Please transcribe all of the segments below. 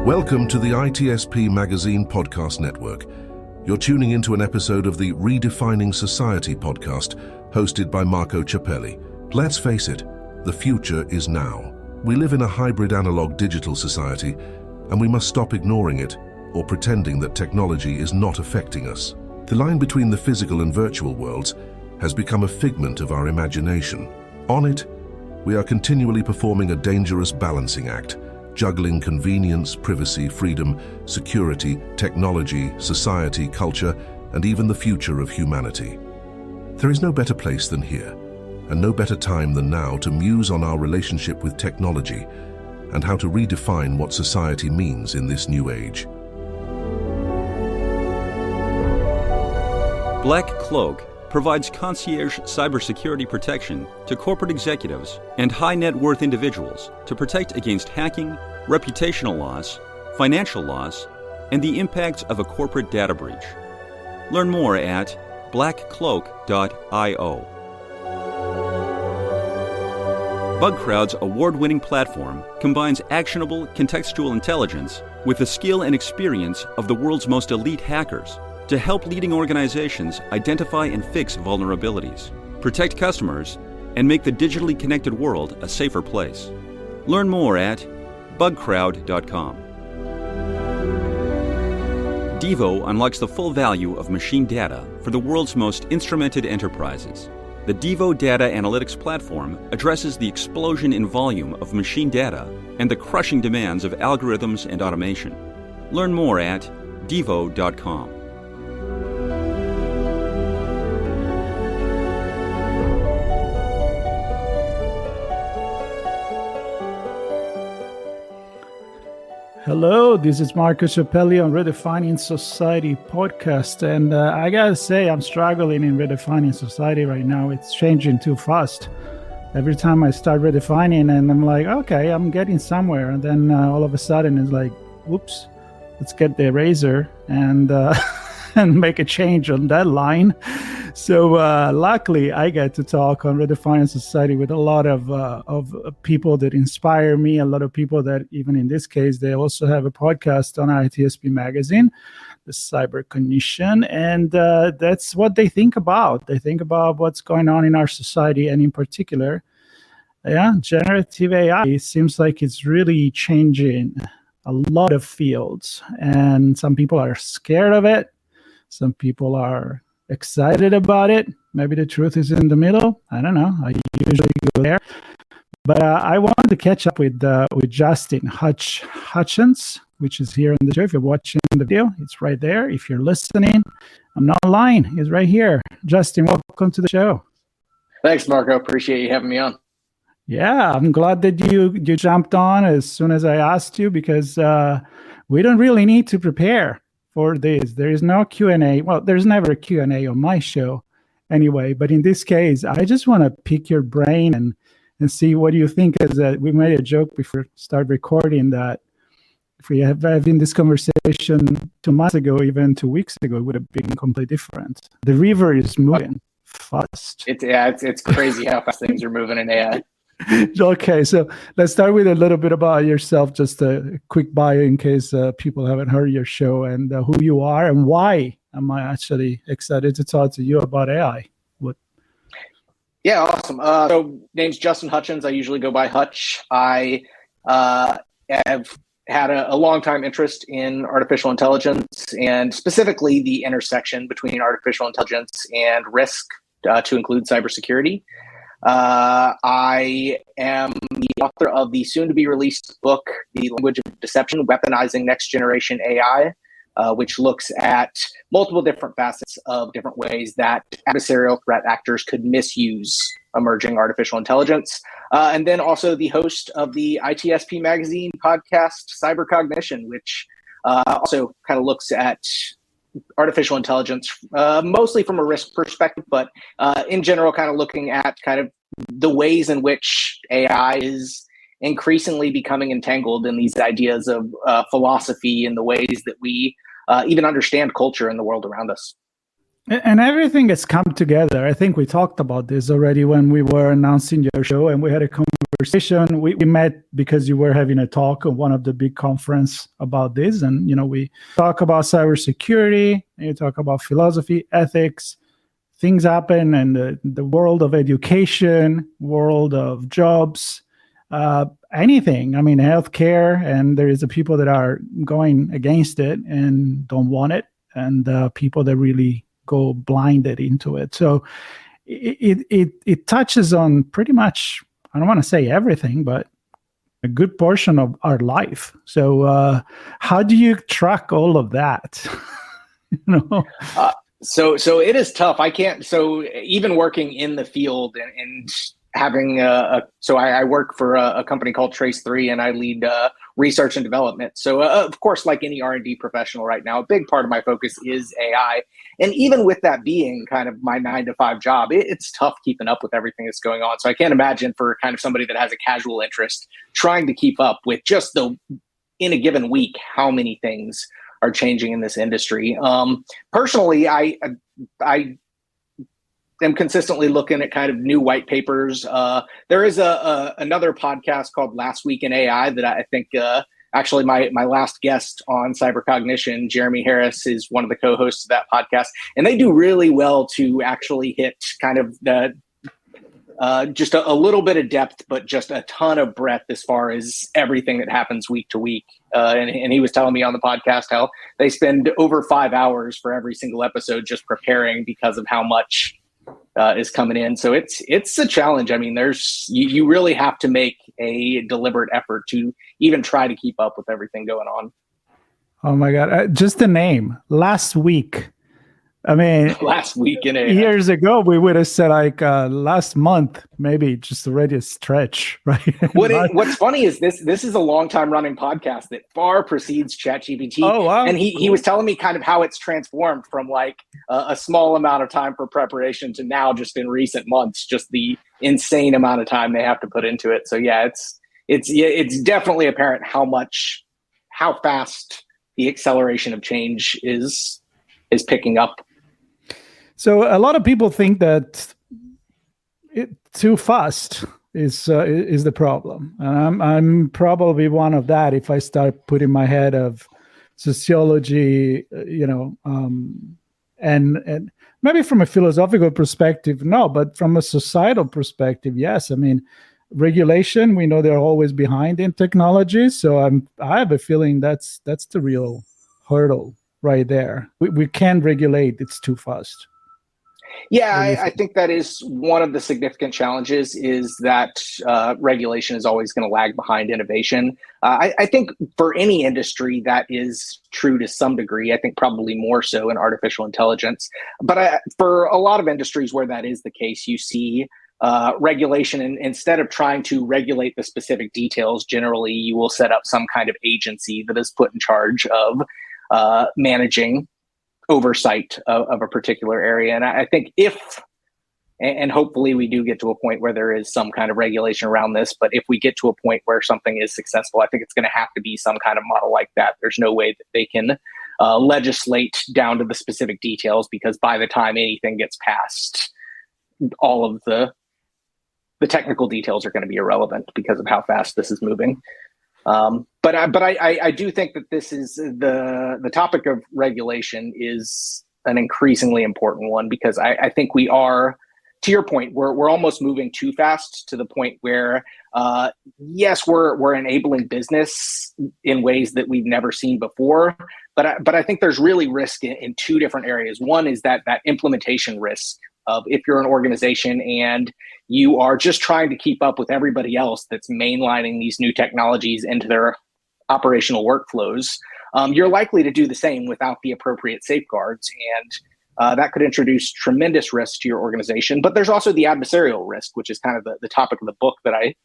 Welcome to the ITSP Magazine Podcast Network. You're tuning into an episode of the Redefining Society Podcast, hosted by Marco Ciappelli. Let's face it, the future is now. We live in a hybrid analog-digital society, and we must stop ignoring it or pretending that technology is not affecting us. The line between the physical and virtual worlds has become a figment of our imagination. On it, we are continually performing a dangerous balancing act, juggling convenience, privacy, freedom, security, technology, society, culture, and even the future of humanity. There is no better place than here, and no better time than now to muse on our relationship with technology and how to redefine what society means in this new age. Black Cloak provides concierge cybersecurity protection to corporate executives and high net worth individuals to protect against hacking, reputational loss, financial loss, and the impacts of a corporate data breach. Learn more at blackcloak.io. BugCrowd's award-winning platform combines actionable contextual intelligence with the skill and experience of the world's most elite hackers to help leading organizations identify and fix vulnerabilities, protect customers, and make the digitally connected world a safer place. Learn more at bugcrowd.com. Devo unlocks the full value of machine data for the world's most instrumented enterprises. The Devo Data Analytics Platform addresses the explosion in volume of machine data and the crushing demands of algorithms and automation. Learn more at devo.com. Hello, this is Marco Ciappelli on Redefining Society Podcast, and I gotta say I'm struggling in Redefining Society right now. It's changing too fast. Every time I start redefining and I'm like, okay, I'm getting somewhere, and then all of a sudden it's like, whoops, let's get the eraser and and make a change on that line. So luckily, I get to talk on Redefining Society with a lot of people that inspire me, a lot of people that, even in this case, they also have a podcast on ITSP Magazine, the Cyber Cognition, and that's what they think about. They think about what's going on in our society, and in particular, generative AI. It seems like it's really changing a lot of fields, and some people are scared of it. Some people are excited about it. Maybe the truth is in the middle. I don't know. I usually go there. But I wanted to catch up with Justin Hutchens, which is here in the show. If you're watching the video, it's right there. If you're listening, I'm not lying. It's right here. Justin, welcome to the show. Thanks, Marco. Appreciate you having me on. Yeah, I'm glad that you jumped on as soon as I asked you, because we don't really need to prepare for this. There is no Q&A. Well, there's never a Q&A on my show anyway, but in this case, I just want to pick your brain and see what you think. As we made a joke before we start recording that if we have having this conversation 2 months ago, even 2 weeks ago, it would have been completely different. The river is moving fast. It's crazy how fast things are moving in AI. Okay, so let's start with a little bit about yourself, just a quick bio in case people haven't heard your show, and who you are and why am I actually excited to talk to you about AI. Yeah, awesome. So name's Justin Hutchens. I usually go by Hutch. I have had a long time interest in artificial intelligence, and specifically the intersection between artificial intelligence and risk, to include cybersecurity. I am the author of the soon-to-be-released book, The Language of Deception, Weaponizing Next Generation AI, which looks at multiple different facets of different ways that adversarial threat actors could misuse emerging artificial intelligence. And then also the host of the ITSP Magazine podcast, Cyber Cognition, which also kind of looks at artificial intelligence, mostly from a risk perspective, but in general, kind of looking at kind of the ways in which AI is increasingly becoming entangled in these ideas of philosophy and the ways that we even understand culture in the world around us. And everything has come together. I think we talked about this already when we were announcing your show, and we had a conversation. We met because you were having a talk at one of the big conference about this. And, we talk about cybersecurity, and you talk about philosophy, ethics. Things happen in the world of education, world of jobs, anything. I mean, healthcare, and there is the people that are going against it and don't want it, and people that really go blinded into it. So it touches on pretty much, I don't want to say everything, but a good portion of our life. So how do you track all of that? So it is tough. I can't. So even working in the field and having I work for a company called Trace3, and I lead research and development. So of course, like any R&D professional right now, a big part of my focus is AI. And even with that being kind of my 9-to-5 job, it's tough keeping up with everything that's going on. So I can't imagine for kind of somebody that has a casual interest trying to keep up with just in a given week, how many things are changing in this industry. Personally, I am consistently looking at kind of new white papers. There is another podcast called Last Week in AI that I think actually my last guest on Cognition, Jeremy Harris, is one of the co-hosts of that podcast. And they do really well to actually hit kind of the just a little bit of depth, but just a ton of breadth as far as everything that happens week to week. And he was telling me on the podcast how they spend over 5 hours for every single episode just preparing because of how much is coming in. So it's a challenge. I mean, you really have to make a deliberate effort to even try to keep up with everything going on. Oh my God. Just the name, Last Week. I mean, Last Week in AI. Years ago, we would have said like last month, maybe just already a stretch, right? What's funny is this is a long time running podcast that far precedes ChatGPT. Oh, wow. And he was telling me kind of how it's transformed from like a small amount of time for preparation to now just in recent months, just the insane amount of time they have to put into it. So yeah, it's definitely apparent how fast the acceleration of change is picking up. So a lot of people think that too fast is the problem, and I'm probably one of that. If I start putting my head of sociology, and maybe from a philosophical perspective, no, but from a societal perspective, yes. I mean, regulation, we know they're always behind in technology, so I have a feeling that's the real hurdle right there. We can't regulate; it's too fast. Yeah, I think that is one of the significant challenges, is that regulation is always going to lag behind innovation. I think for any industry that is true to some degree. I think probably more so in artificial intelligence. But for a lot of industries where that is the case, you see regulation, and instead of trying to regulate the specific details, generally you will set up some kind of agency that is put in charge of managing oversight of a particular area. And I think and hopefully we do get to a point where there is some kind of regulation around this, but if we get to a point where something is successful, I think it's going to have to be some kind of model like that. There's no way that they can legislate down to the specific details, because by the time anything gets passed, all of the technical details are going to be irrelevant because of how fast this is moving. But I do think that this is the topic of regulation is an increasingly important one, because I think we are, to your point, we're almost moving too fast to the point where, yes, we're enabling business in ways that we've never seen before. But I think there's really risk in two different areas. One is that implementation risk of, if you're an organization and you are just trying to keep up with everybody else that's mainlining these new technologies into their operational workflows, you're likely to do the same without the appropriate safeguards. And that could introduce tremendous risk to your organization. But there's also the adversarial risk, which is kind of the topic of the book that I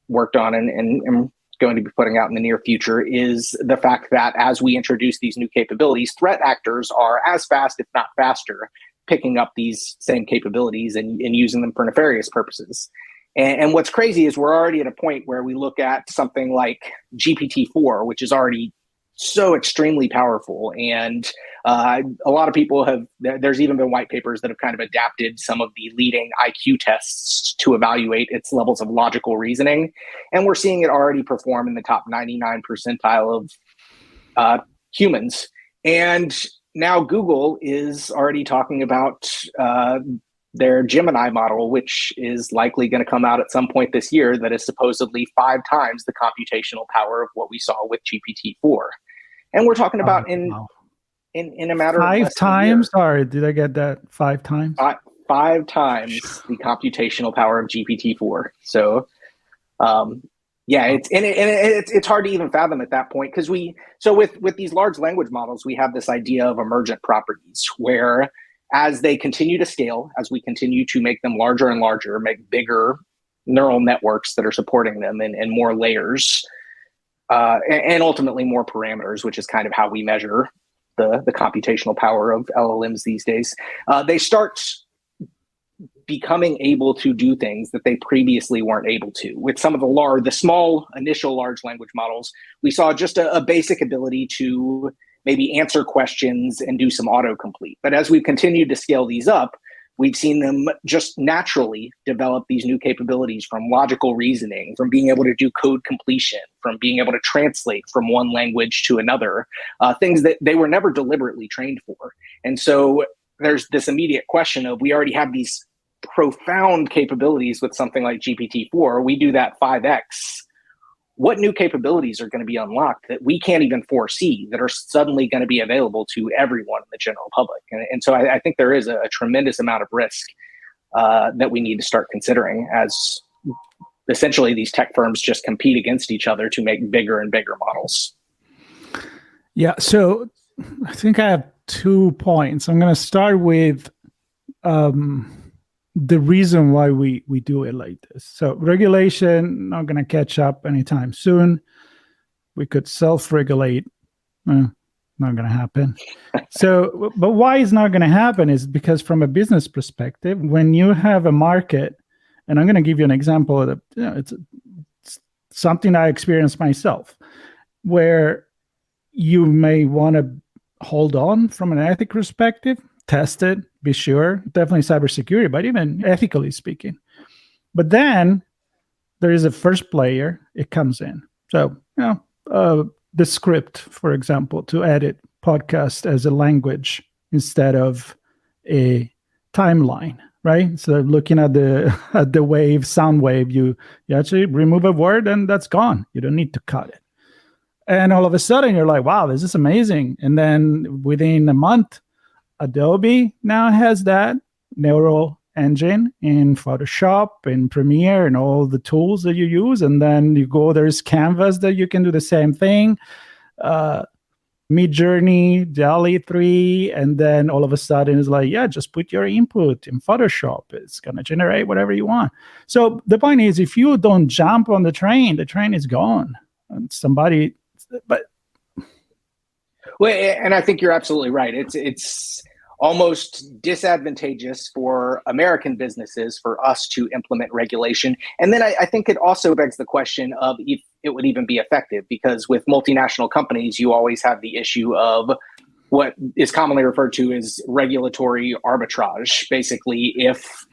worked on and am going to be putting out in the near future, is the fact that as we introduce these new capabilities, threat actors are as fast, if not faster, picking up these same capabilities and using them for nefarious purposes. And what's crazy is we're already at a point where we look at something like GPT-4, which is already so extremely powerful. And a lot of people there's even been white papers that have kind of adapted some of the leading IQ tests to evaluate its levels of logical reasoning. And we're seeing it already perform in the top 99 percentile of humans. And now Google is already talking about their Gemini model, which is likely going to come out at some point this year, that is supposedly 5 times the computational power of what we saw with GPT-4. And we're talking about in a matter of 5 times? Sorry, did I get that? 5 times? 5 times the computational power of GPT-4. So, it's hard to even fathom at that point, because with these large language models, we have this idea of emergent properties, where as they continue to scale, as we continue to make them larger and larger, make bigger neural networks that are supporting them and more layers, and ultimately more parameters, which is kind of how we measure the computational power of LLMs these days, they start becoming able to do things that they previously weren't able to. With some of the small initial large language models, we saw just a basic ability to maybe answer questions and do some autocomplete. But as we've continued to scale these up, we've seen them just naturally develop these new capabilities, from logical reasoning, from being able to do code completion, from being able to translate from one language to another, things that they were never deliberately trained for. And so there's this immediate question of, we already have these profound capabilities with something like GPT-4. We do that 5x. What new capabilities are going to be unlocked that we can't even foresee, that are suddenly going to be available to everyone in the general public? And so I think there is a tremendous amount of risk that we need to start considering, as essentially these tech firms just compete against each other to make bigger and bigger models. Yeah, so I think I have 2 points. I'm going to start with the reason why we do it like this. So regulation, not going to catch up anytime soon. We could self-regulate. Not going to happen. So, but why it's not going to happen is because, from a business perspective, when you have a market, and I'm going to give you an example of it's something I experienced myself, where you may want to hold on from an ethical perspective, test it, be sure, definitely cybersecurity, but even ethically speaking. But then there is a first player, it comes in. So, the script, for example, to edit podcast as a language instead of a timeline, right? So looking at the sound wave, you actually remove a word and that's gone. You don't need to cut it. And all of a sudden you're like, wow, this is amazing. And then within a month, Adobe now has that neural engine in Photoshop, in Premiere, and all the tools that you use. And then there's Canvas that you can do the same thing. Midjourney, DALL-E 3, and then all of a sudden it's like, just put your input in Photoshop. It's going to generate whatever you want. So the point is, if you don't jump on the train is gone. And and I think you're absolutely right. It's almost disadvantageous for American businesses for us to implement regulation. And then I think it also begs the question of if it would even be effective, because with multinational companies, you always have the issue of what is commonly referred to as regulatory arbitrage. Basically, if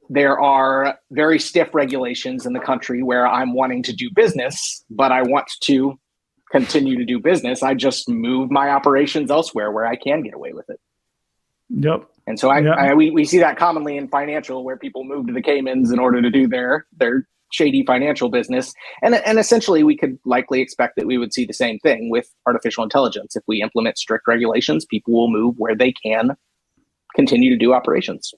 there are very stiff regulations in the country where I'm wanting to do business, but I want to continue to do business, I just move my operations elsewhere where I can get away with it. Yep. And so we see that commonly in financial, where people move to the Caymans in order to do their shady financial business. And essentially, we could likely expect that we would see the same thing with artificial intelligence. If we implement strict regulations, people will move where they can continue to do operations.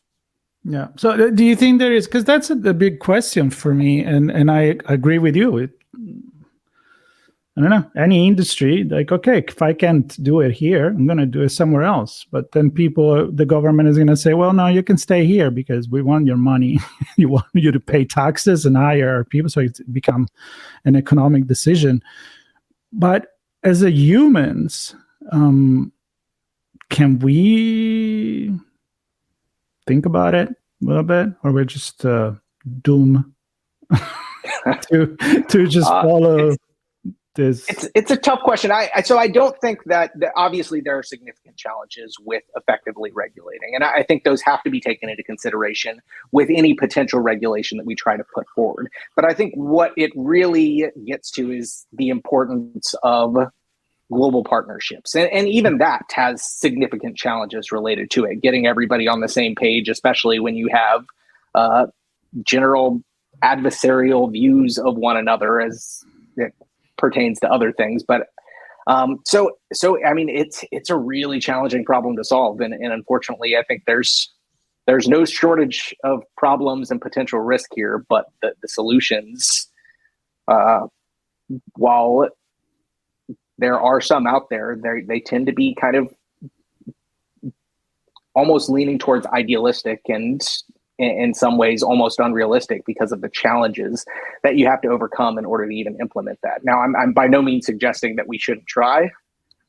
Yeah. So do you think there is, because that's the big question for me, and I agree with you. I don't know, any industry, like, okay, if I can't do it here, I'm going to do it somewhere else. But then the government is going to say, well, no, you can stay here because we want your money. We want you to pay taxes and hire our people. So it's become an economic decision. But as a humans, can we think about it a little bit, or we're just doomed to just follow this? It's a tough question. So I don't think that obviously there are significant challenges with effectively regulating, and I think those have to be taken into consideration with any potential regulation that we try to put forward. But I think what it really gets to is the importance of global partnerships, and even that has significant challenges related to it. Getting everybody on the same page, especially when you have general adversarial views of one another as it pertains to other things. But so I mean, it's a really challenging problem to solve, and unfortunately, I think there's no shortage of problems and potential risk here. But the solutions, while there are some out there, they tend to be kind of almost leaning towards idealistic and in some ways almost unrealistic because of the challenges that you have to overcome in order to even implement that. Now, I'm by no means suggesting that we shouldn't try,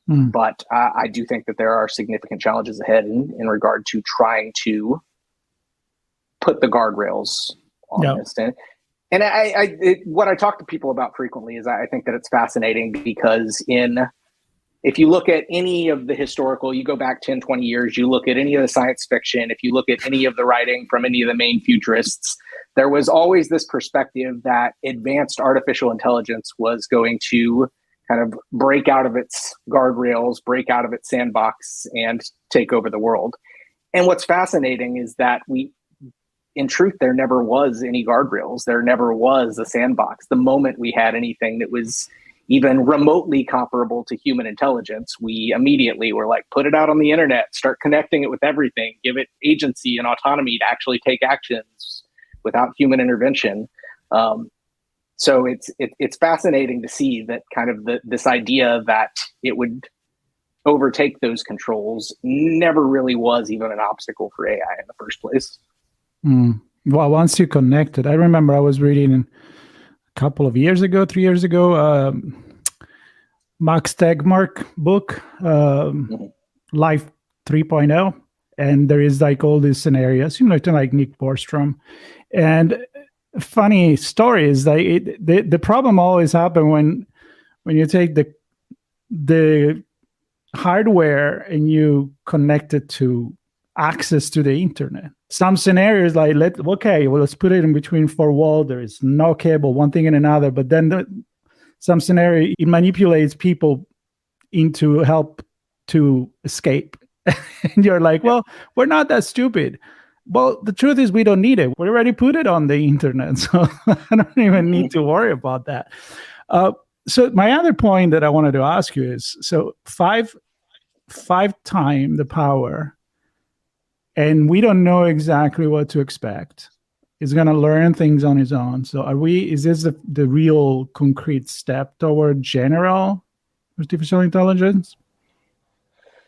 but I do think that there are significant challenges ahead in regard to trying to put the guardrails on this. And what I talk to people about frequently is I think that it's fascinating because if you look at any of the historical, you go back 10, 20 years, you look at any of the science fiction, if you look at any of the writing from any of the main futurists, there was always this perspective that advanced artificial intelligence was going to kind of break out of its guardrails, break out of its sandbox, and take over the world. And what's fascinating is that in truth, there never was any guardrails. There never was a sandbox. The moment we had anything that was even remotely comparable to human intelligence, we immediately were like, put it out on the internet, start connecting it with everything, give it agency and autonomy to actually take actions without human intervention. So it's fascinating to see that kind of this idea that it would overtake those controls never really was even an obstacle for AI in the first place. Well, once you connect it, I remember I was reading a couple of years ago, 3 years ago, Max Tegmark book, Life 3.0. And there is like all these scenarios, similar to like Nick Bostrom. And funny story is like the problem always happens when you take the hardware and you connect it to access to the internet. Some scenarios like let's put it in between four walls. There is no cable, one thing and another. But then some scenario it manipulates people into help to escape, and you're like, well, we're not that stupid. Well, the truth is we don't need it. We already put it on the internet, so I don't even need to worry about that. So my other point that I wanted to ask you is, so five times the power, and we don't know exactly what to expect. It's going to learn things on its own. So is this the real concrete step toward general artificial intelligence?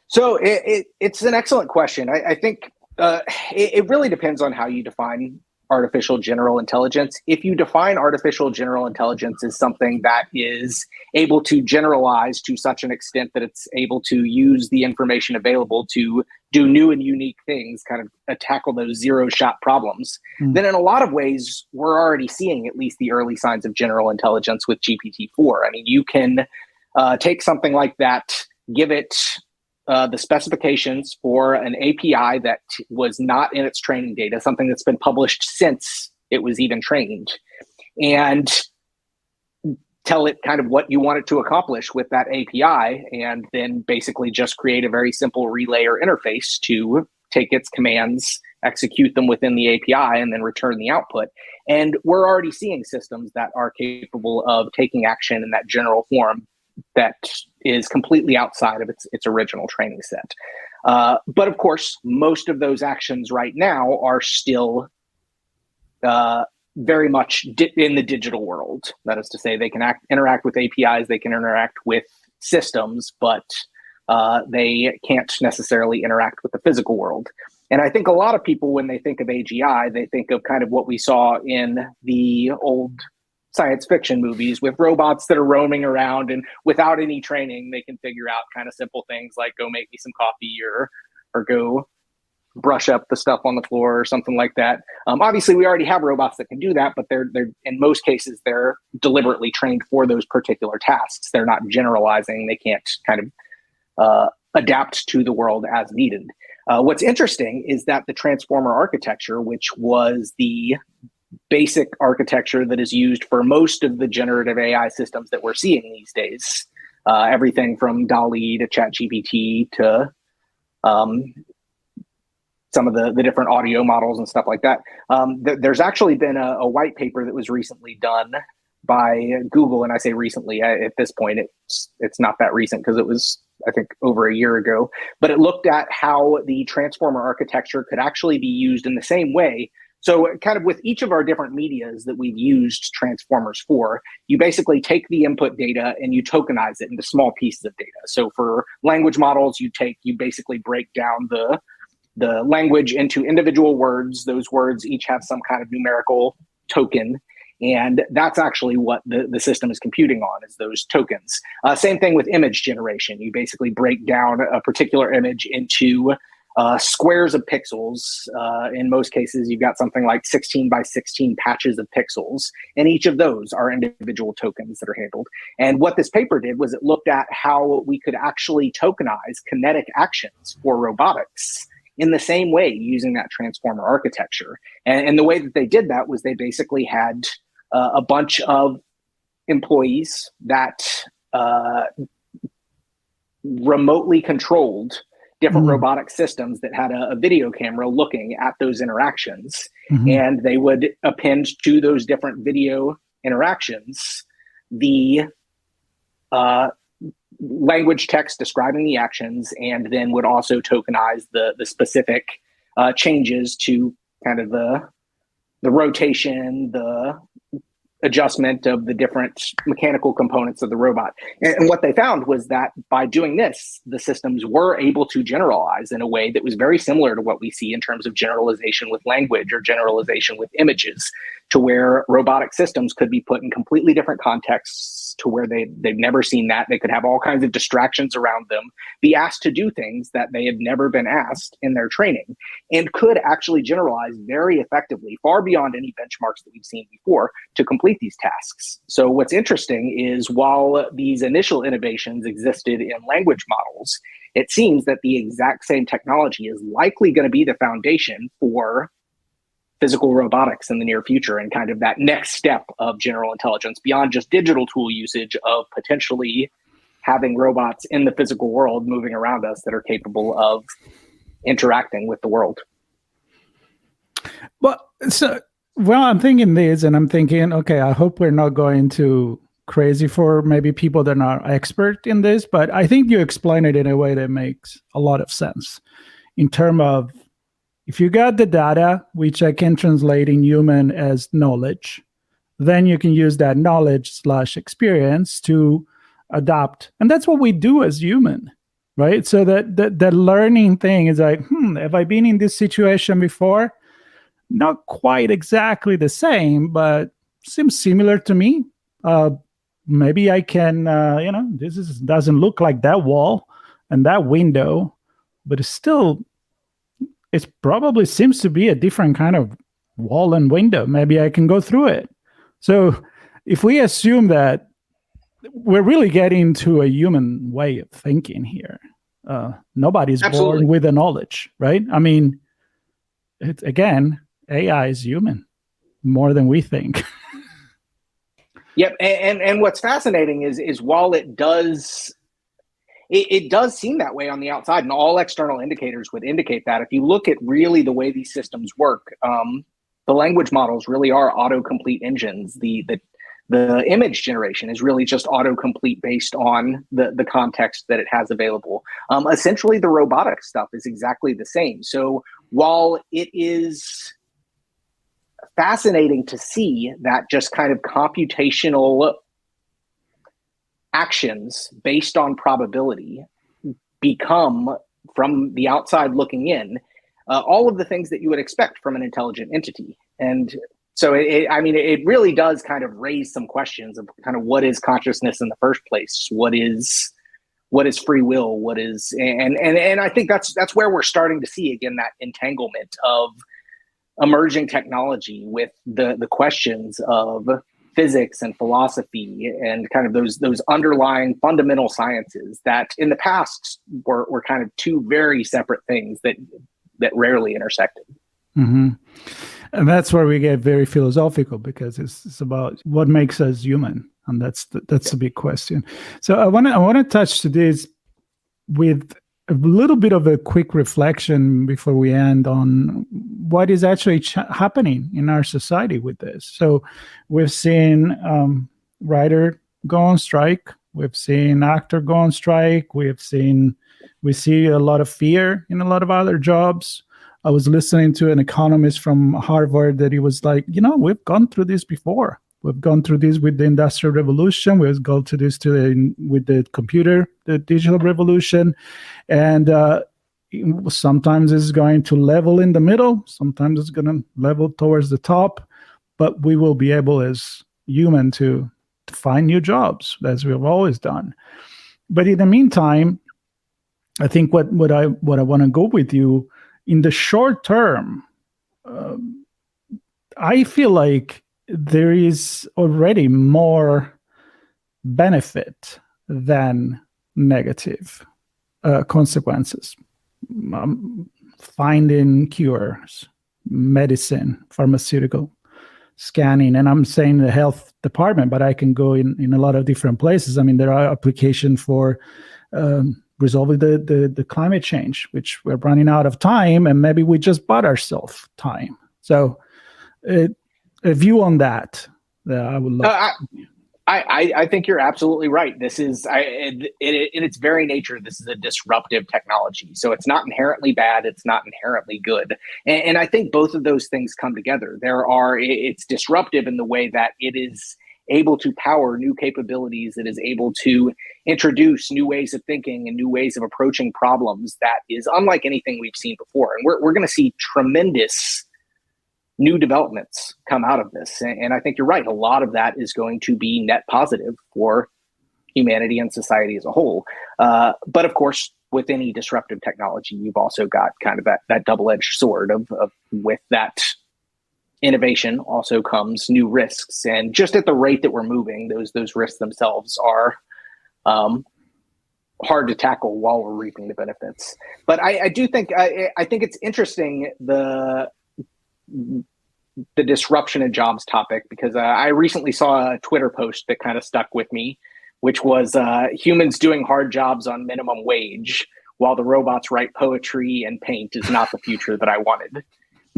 So it's an excellent question. I think it really depends on how you define artificial general intelligence. If you define artificial general intelligence as something that is able to generalize to such an extent that it's able to use the information available to do new and unique things, kind of tackle those zero-shot problems, then in a lot of ways, we're already seeing at least the early signs of general intelligence with GPT-4. I mean, you can take something like that, give it the specifications for an API that was not in its training data, something that's been published since it was even trained, and tell it kind of what you want it to accomplish with that API, and then basically just create a very simple relay or interface to take its commands, execute them within the API, and then return the output. And we're already seeing systems that are capable of taking action in that general form that is completely outside of its original training set. But of course, most of those actions right now are still very much in the digital world. That is to say, they can interact with APIs, they can interact with systems, but they can't necessarily interact with the physical world. And I think a lot of people, when they think of AGI, they think of kind of what we saw in the old science fiction movies with robots that are roaming around, and without any training, they can figure out kind of simple things like go make me some coffee or go brush up the stuff on the floor or something like that. Obviously, we already have robots that can do that, but they're in most cases they're deliberately trained for those particular tasks. They're not generalizing. They can't kind of adapt to the world as needed. What's interesting is that the transformer architecture, which was the basic architecture that is used for most of the generative AI systems that we're seeing these days, everything from DALL-E to ChatGPT to some of the different audio models and stuff like that. There's actually been a white paper that was recently done by Google, and I say recently, at this point, it's not that recent because it was, I think, over a year ago, but it looked at how the transformer architecture could actually be used in the same way. So kind of with each of our different medias that we've used transformers for, you basically take the input data and you tokenize it into small pieces of data. So for language models, you basically break down the language into individual words. Those words each have some kind of numerical token. And that's actually what the system is computing on, is those tokens. Same thing with image generation. You basically break down a particular image into squares of pixels. In most cases, you've got something like 16 by 16 patches of pixels, and each of those are individual tokens that are handled. And what this paper did was it looked at how we could actually tokenize kinetic actions for robotics in the same way using that transformer architecture. And the way that they did that was they basically had a bunch of employees that remotely controlled different robotic systems that had a video camera looking at those interactions. And they would append to those different video interactions the language text describing the actions, and then would also tokenize the specific changes to kind of the rotation, the adjustment of the different mechanical components of the robot. And what they found was that by doing this, the systems were able to generalize in a way that was very similar to what we see in terms of generalization with language or generalization with images, to where robotic systems could be put in completely different contexts to where they've never seen that. They could have all kinds of distractions around them, be asked to do things that they had never been asked in their training, and could actually generalize very effectively, far beyond any benchmarks that we've seen before, to complete these tasks. So what's interesting is, while these initial innovations existed in language models, it seems that the exact same technology is likely going to be the foundation for physical robotics in the near future, and kind of that next step of general intelligence beyond just digital tool usage, of potentially having robots in the physical world moving around us that are capable of interacting with the world. Well, I'm thinking this, and I'm thinking, okay, I hope we're not going too crazy for maybe people that are not expert in this, but I think you explain it in a way that makes a lot of sense in terms of, if you got the data, which I can translate in human as knowledge, then you can use that knowledge/experience to adapt. And that's what we do as human, right? So that learning thing is like, have I been in this situation before? Not quite exactly the same, but seems similar to me. Maybe I can, doesn't look like that wall and that window, but it probably seems to be a different kind of wall and window. Maybe I can go through it. So if we assume that we're really getting to a human way of thinking here, nobody's born with the knowledge, right? I mean, again, AI is human more than we think. Yep. And what's fascinating is while it does seem that way on the outside, and all external indicators would indicate that. If you look at really the way these systems work, the language models really are autocomplete engines. The image generation is really just autocomplete based on the context that it has available. Essentially, the robotic stuff is exactly the same. So while it is fascinating to see that just kind of computational actions based on probability become, from the outside looking in, all of the things that you would expect from an intelligent entity. And so it really does kind of raise some questions of kind of what is consciousness in the first place? What is what is free will, what is, and I think that's where we're starting to see again that entanglement of emerging technology with the questions of physics and philosophy and kind of those underlying fundamental sciences that in the past were kind of two very separate things that rarely intersected. Mm-hmm. And that's where we get very philosophical, because it's about what makes us human, and that's the big question. So I want to touch to this with a little bit of a quick reflection before we end on what is actually happening in our society with this. So we've seen writer go on strike. We've seen actor go on strike. We see a lot of fear in a lot of other jobs. I was listening to an economist from Harvard that he was like, we've gone through this before. We've gone through this with the Industrial Revolution. We've gone through this with the computer, the digital revolution. And sometimes it's going to level in the middle. Sometimes it's going to level towards the top. But we will be able as human to find new jobs, as we've always done. But in the meantime, I think what I want to go with you, in the short term, I feel like there is already more benefit than negative consequences. Finding cures, medicine, pharmaceutical, scanning, and I'm saying the health department, but I can go in a lot of different places. I mean, there are applications for resolving the climate change, which we're running out of time, and maybe we just bought ourselves time. So a view on that, I would love. I think you're absolutely right. This is, in its very nature, this is a disruptive technology. So it's not inherently bad. It's not inherently good. And I think both of those things come together. It's disruptive in the way that it is able to power new capabilities. It is able to introduce new ways of thinking and new ways of approaching problems that is unlike anything we've seen before. And we're going to see tremendous new developments come out of this. And I think you're right. A lot of that is going to be net positive for humanity and society as a whole. But of course, with any disruptive technology, you've also got kind of that double-edged sword of with that innovation also comes new risks. And just at the rate that we're moving, those risks themselves are hard to tackle while we're reaping the benefits. But I do think, I think it's interesting, the disruption in jobs topic, because I recently saw a Twitter post that kind of stuck with me, which was humans doing hard jobs on minimum wage while the robots write poetry and paint is not the future that I wanted.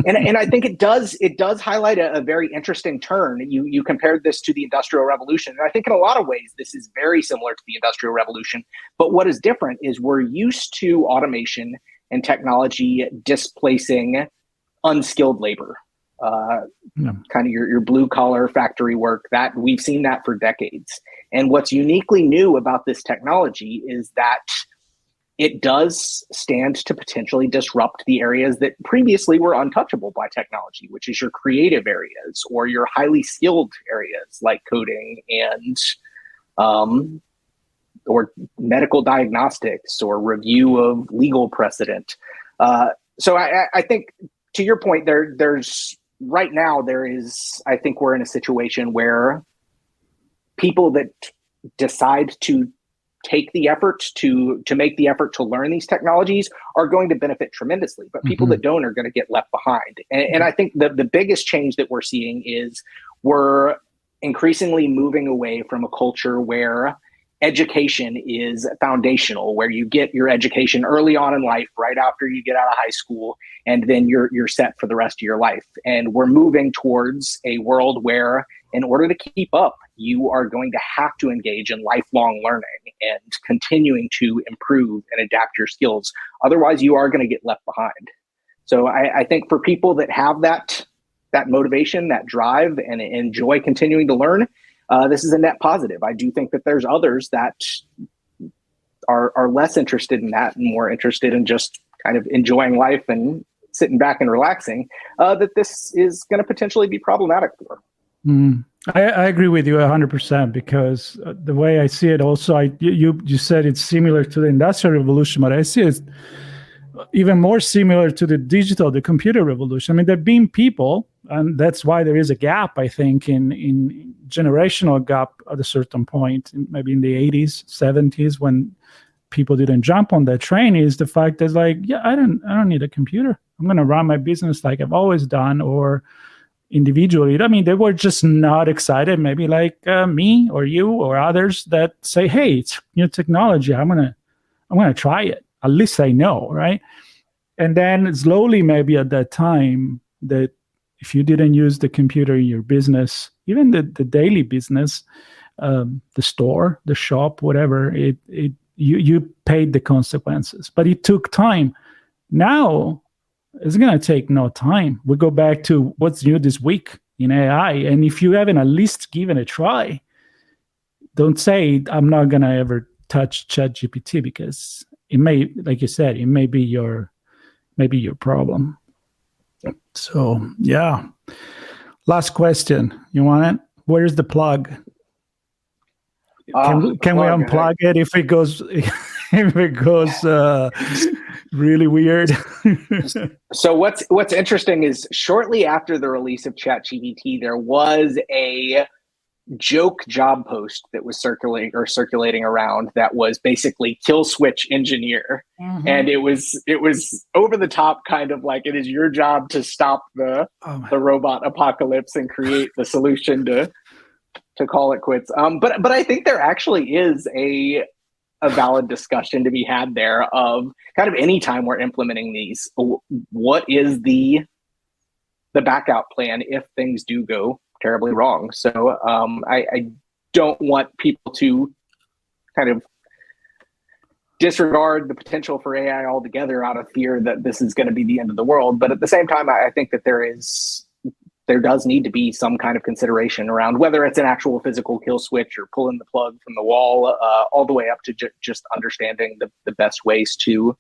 And I think it does highlight a very interesting turn. You compared this to the Industrial Revolution. And I think in a lot of ways, this is very similar to the Industrial Revolution. But what is different is we're used to automation and technology displacing unskilled labor, kind of your blue collar factory work. That we've seen that for decades. And what's uniquely new about this technology is that it does stand to potentially disrupt the areas that previously were untouchable by technology, which is your creative areas or your highly skilled areas like coding and or medical diagnostics or review of legal precedent. So I think, to your point, there's right now I think we're in a situation where people that decide to take the effort to make the effort to learn these technologies are going to benefit tremendously, but people that don't are going to get left behind. And I think the biggest change that we're seeing is we're increasingly moving away from a culture where education is foundational, where you get your education early on in life, right after you get out of high school, and then you're set for the rest of your life. And we're moving towards a world where, in order to keep up, you are going to have to engage in lifelong learning and continuing to improve and adapt your skills. Otherwise, you are going to get left behind. So I think for people that have that motivation, that drive, and enjoy continuing to learn, this is a net positive. I do think that there's others that are less interested in that and more interested in just kind of enjoying life and sitting back and relaxing, that this is going to potentially be problematic for. I agree with you 100% because the way I see it also, you said it's similar to the Industrial Revolution, but I see it even more similar to the computer revolution. I mean, there have been people, and that's why there is a gap, I think, in generational gap at a certain point, maybe in the 80s, 70s, when people didn't jump on that train, is the fact that, like, yeah, I don't need a computer. I'm going to run my business like I've always done, or individually. I mean, they were just not excited, maybe like me or you or others that say, hey, it's new technology. I'm gonna try it. At least I know, right? And then slowly, maybe at that time, that if you didn't use the computer in your business, even the daily business, the store, the shop, whatever, you paid the consequences. But it took time. Now it's going to take no time. We go back to what's new this week in AI. And if you haven't at least given a try, don't say, I'm not going to ever touch ChatGPT, because it may, like you said, it may be your problem. So, yeah. Last question. You want it? Where's the plug? Can we unplug it if it goes really weird? So what's interesting is shortly after the release of ChatGPT, there was a joke job post that was circulating around that was basically kill switch engineer. Mm-hmm. And it was over the top, kind of like, it is your job to stop the robot apocalypse and create the solution to call it quits. But I think there actually is a valid discussion to be had there of kind of any time we're implementing these, what is the backup plan if things do go terribly wrong? So I don't want people to kind of disregard the potential for AI altogether out of fear that this is going to be the end of the world. But at the same time, I think that there does need to be some kind of consideration around whether it's an actual physical kill switch or pulling the plug from the wall, all the way up to just understanding the best ways to,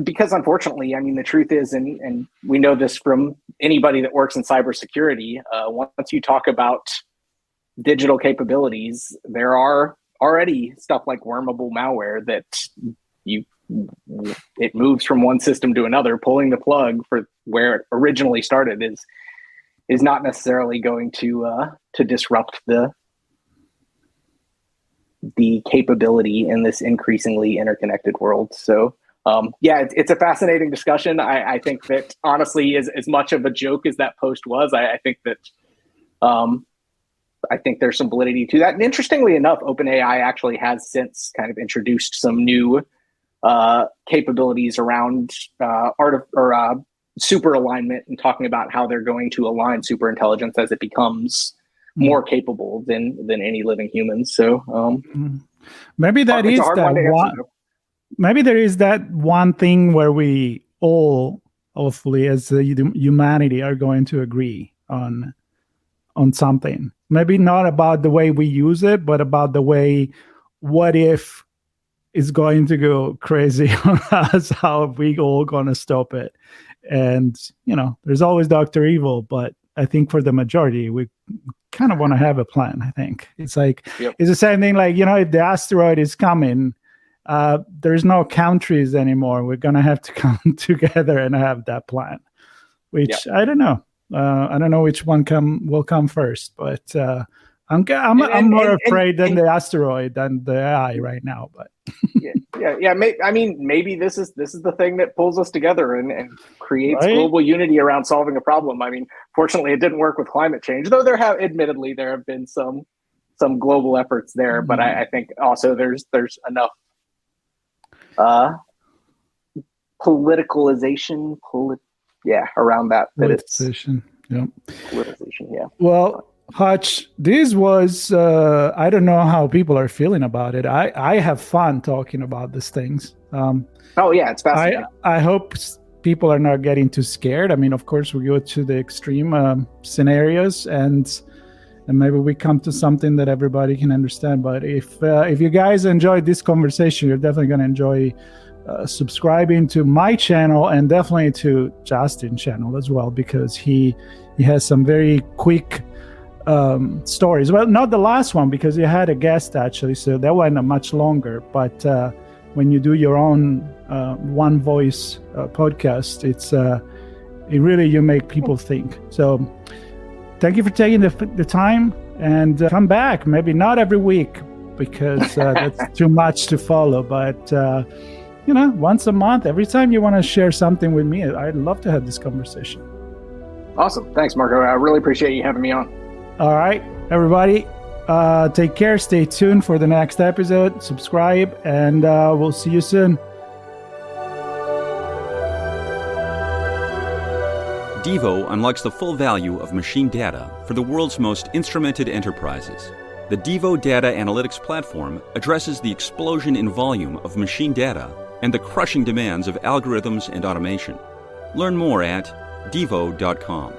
because unfortunately, I mean, the truth is, and we know this from anybody that works in cybersecurity, once you talk about digital capabilities, there are already stuff like wormable malware that it moves from one system to another. Pulling the plug for where it originally started is not necessarily going to disrupt the capability in this increasingly interconnected world. So it's a fascinating discussion. I think that honestly, as much of a joke as that post was, I think that I think there's some validity to that. And interestingly enough, OpenAI actually has since kind of introduced some new capabilities around super alignment, and talking about how they're going to align super intelligence as it becomes more capable than any living humans. So maybe that is that one. Maybe there is that one thing where we all, hopefully, as humanity, are going to agree on something. Maybe not about the way we use it, but about the way, what if is going to go crazy on us, how are we all going to stop it? And, there's always Dr. Evil, but I think for the majority, we kind of want to have a plan, I think. It's like, It's the same thing, like, if the asteroid is coming, there's no countries anymore. We're going to have to come together and have that plan, which I don't know. I don't know which one will come first, but I'm more afraid than the asteroid than the AI right now. But maybe this is the thing that pulls us together and creates global unity around solving a problem. I mean, fortunately, it didn't work with climate change, though there have been some global efforts there. Mm-hmm. But I think also there's enough politicalization around that politicization. Politicization, yeah. Well, Hutch, this was I don't know how people are feeling about it. I have fun talking about these things. It's fascinating. I hope people are not getting too scared. I mean, of course, we go to the extreme scenarios, and maybe we come to something that everybody can understand. But if you guys enjoyed this conversation, you're definitely going to enjoy subscribing to my channel, and definitely to Justin's channel as well, because he has some very quick stories. Well, not the last one because you had a guest actually, so that went much longer. But when you do your own one voice podcast, it really you make people think. So thank you for taking the time, and come back. Maybe not every week because that's too much to follow, but once a month, every time you want to share something with me, I'd love to have this conversation. Awesome. Thanks, Marco. I really appreciate you having me on. All right, everybody, take care. Stay tuned for the next episode. Subscribe, and we'll see you soon. Devo unlocks the full value of machine data for the world's most instrumented enterprises. The Devo Data Analytics Platform addresses the explosion in volume of machine data and the crushing demands of algorithms and automation. Learn more at devo.com.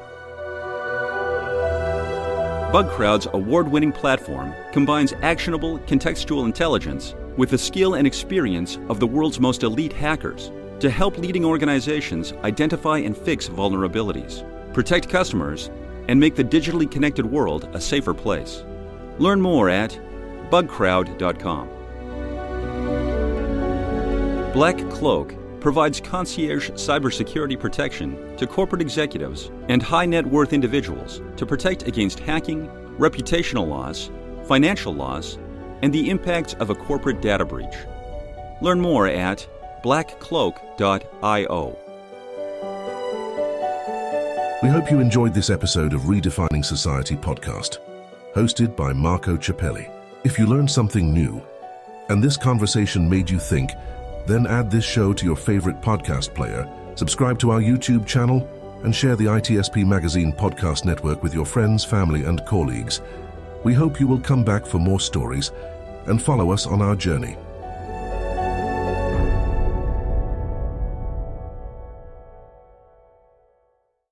BugCrowd's award-winning platform combines actionable contextual intelligence with the skill and experience of the world's most elite hackers to help leading organizations identify and fix vulnerabilities, protect customers, and make the digitally connected world a safer place. Learn more at bugcrowd.com. Black Cloak provides concierge cybersecurity protection to corporate executives and high-net-worth individuals to protect against hacking, reputational loss, financial loss, and the impacts of a corporate data breach. Learn more at blackcloak.io. We hope you enjoyed this episode of Redefining Society Podcast, hosted by Marco Ciappelli. If you learned something new, and this conversation made you think, then add this show to your favorite podcast player, subscribe to our YouTube channel, and share the ITSP Magazine podcast network with your friends, family, and colleagues. We hope you will come back for more stories and follow us on our journey.